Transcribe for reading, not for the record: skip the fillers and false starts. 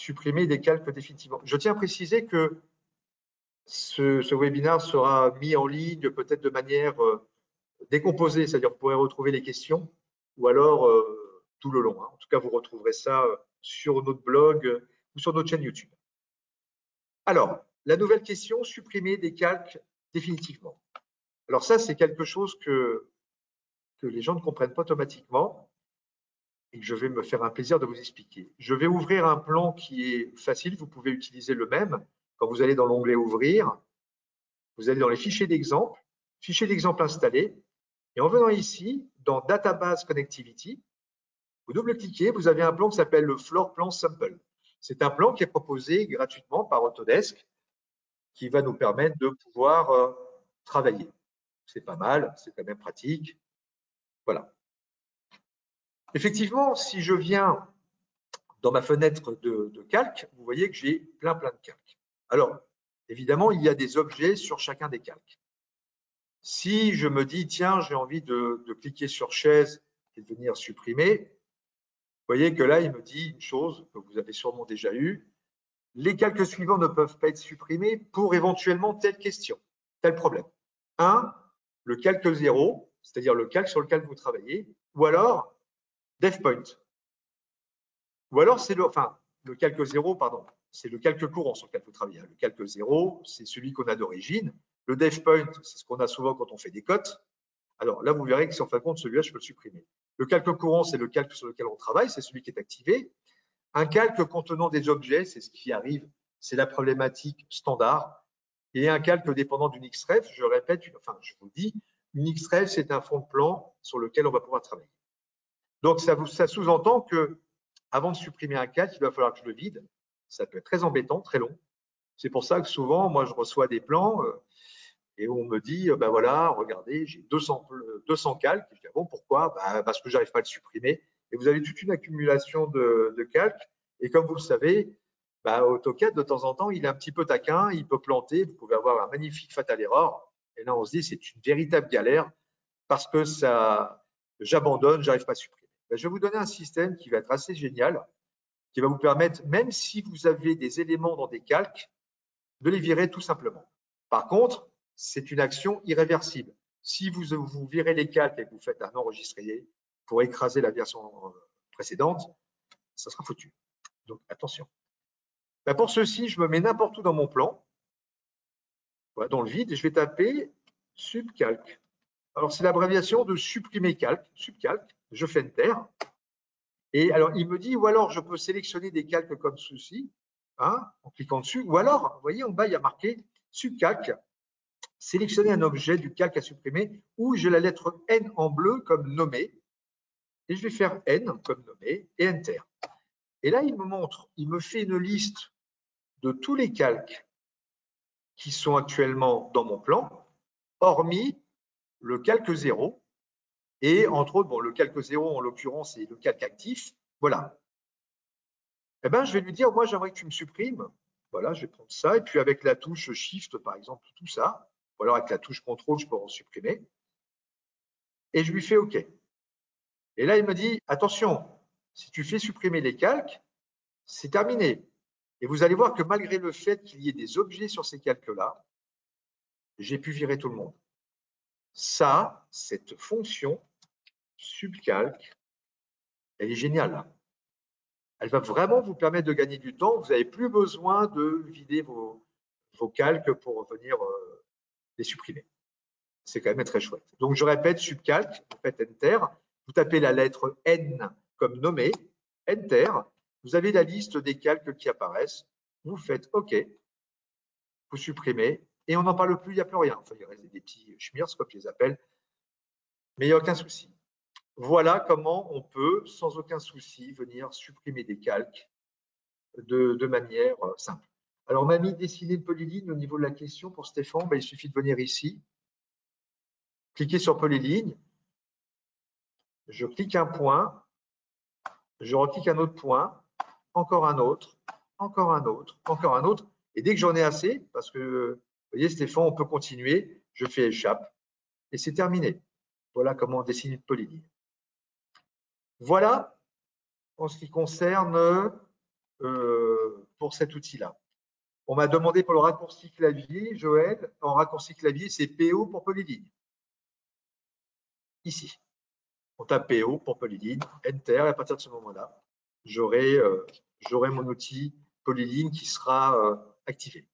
supprimer des calques définitivement. Je tiens à préciser que ce webinaire sera mis en ligne peut-être de manière décomposée, c'est-à-dire que vous pourrez retrouver les questions ou alors tout le long. En tout cas, vous retrouverez ça sur notre blog ou sur notre chaîne YouTube. Alors, la nouvelle question, supprimer des calques définitivement. Alors ça, c'est quelque chose que les gens ne comprennent pas automatiquement et que je vais me faire un plaisir de vous expliquer. Je vais ouvrir un plan qui est facile, vous pouvez utiliser le même. Quand vous allez dans l'onglet « Ouvrir », vous allez dans les fichiers d'exemple installé, et en venant ici, dans « Database Connectivity », vous double-cliquez, vous avez un plan qui s'appelle le Floor Plan Sample. C'est un plan qui est proposé gratuitement par Autodesk, qui va nous permettre de pouvoir travailler. C'est pas mal, c'est quand même pratique. Voilà. Effectivement, si je viens dans ma fenêtre de calque, vous voyez que j'ai plein de calques. Alors, évidemment, il y a des objets sur chacun des calques. Si je me dis, tiens, j'ai envie de cliquer sur chaise et de venir supprimer, vous voyez que là, il me dit une chose que vous avez sûrement déjà eue. Les calques suivants ne peuvent pas être supprimés pour éventuellement telle question, tel problème. 1, le calque 0, c'est-à-dire le calque sur lequel vous travaillez, ou alors DevPoint. Ou alors, c'est le calque 0, pardon, c'est le calque courant sur lequel vous travaillez. Le calque 0, c'est celui qu'on a d'origine. Le DevPoint, c'est ce qu'on a souvent quand on fait des cotes. Alors là, vous verrez que si en fin de compte, celui-là, je peux le supprimer. Le calque courant, c'est le calque sur lequel on travaille, c'est celui qui est activé. Un calque contenant des objets, c'est ce qui arrive, c'est la problématique standard. Et un calque dépendant d'une XREF, je répète, je vous dis, une XREF, c'est un fond de plan sur lequel on va pouvoir travailler. Donc, ça sous-entend que avant de supprimer un calque, il va falloir que je le vide. Ça peut être très embêtant, très long. C'est pour ça que souvent, moi, je reçois des plans et on me dit, ben voilà, regardez, j'ai 200 calques. Et je dis, bon, pourquoi? Parce que j'arrive pas à le supprimer. Et vous avez toute une accumulation de calques. Et comme vous le savez, AutoCAD, de temps en temps, il est un petit peu taquin, il peut planter. Vous pouvez avoir un magnifique fatal error. Et là, on se dit, c'est une véritable galère parce que j'abandonne, j'arrive pas à supprimer. Je vais vous donner un système qui va être assez génial, qui va vous permettre, même si vous avez des éléments dans des calques, de les virer tout simplement. Par contre, c'est une action irréversible. Si vous virez les calques et que vous faites un enregistré pour écraser la version précédente, ça sera foutu. Donc, attention. Pour ceci, je me mets n'importe où dans mon plan, voilà, dans le vide, et je vais taper subcalc. Alors, c'est l'abréviation de supprimer calque, subcalc. Je fais Enter. Et alors, il me dit, ou alors je peux sélectionner des calques comme ceci, en cliquant dessus, ou alors, vous voyez, en bas, il y a marqué subcalc, sélectionner un objet du calque à supprimer, où j'ai la lettre N en bleu comme nommé, et je vais faire N comme nommé, et Enter. Et là, il me montre, il me fait une liste de tous les calques qui sont actuellement dans mon plan, hormis le calque 0, et entre autres, bon, le calque 0, en l'occurrence, c'est le calque actif. Voilà. Eh bien, je vais lui dire, moi, j'aimerais que tu me supprimes. Voilà, je vais prendre ça. Et puis, avec la touche Shift, par exemple, tout ça. Ou alors, avec la touche Contrôle, je peux en supprimer. Et je lui fais OK. Et là, il me dit, attention, si tu fais supprimer les calques, c'est terminé. Et vous allez voir que malgré le fait qu'il y ait des objets sur ces calques-là, j'ai pu virer tout le monde. Ça, cette fonction subcalc, elle est géniale. Elle va vraiment vous permettre de gagner du temps. Vous n'avez plus besoin de vider vos calques pour venir les supprimer. C'est quand même très chouette. Donc, je répète, subcalc, vous faites Enter, vous tapez la lettre N comme nommé, Enter, vous avez la liste des calques qui apparaissent, vous faites OK, vous supprimez, et on n'en parle plus, il n'y a plus rien. Enfin, il reste des petits schmirts, comme je les appelle, mais il n'y a aucun souci. Voilà comment on peut, sans aucun souci, venir supprimer des calques de manière simple. Alors, on m'a mis dessiner une polyligne au niveau de la question pour Stéphane. Il suffit de venir ici, cliquer sur polyligne, je clique un point, je reclique un autre point, encore un autre, encore un autre, encore un autre. Et dès que j'en ai assez, parce que, vous voyez, Stéphane, on peut continuer, je fais échappe et c'est terminé. Voilà comment on dessine une polyligne. Voilà en ce qui concerne pour cet outil-là. On m'a demandé pour le raccourci clavier, Joël, en raccourci clavier, c'est PO pour Polyline. Ici. On tape PO pour Polyline, Enter, et à partir de ce moment-là, j'aurai mon outil Polyline qui sera activé.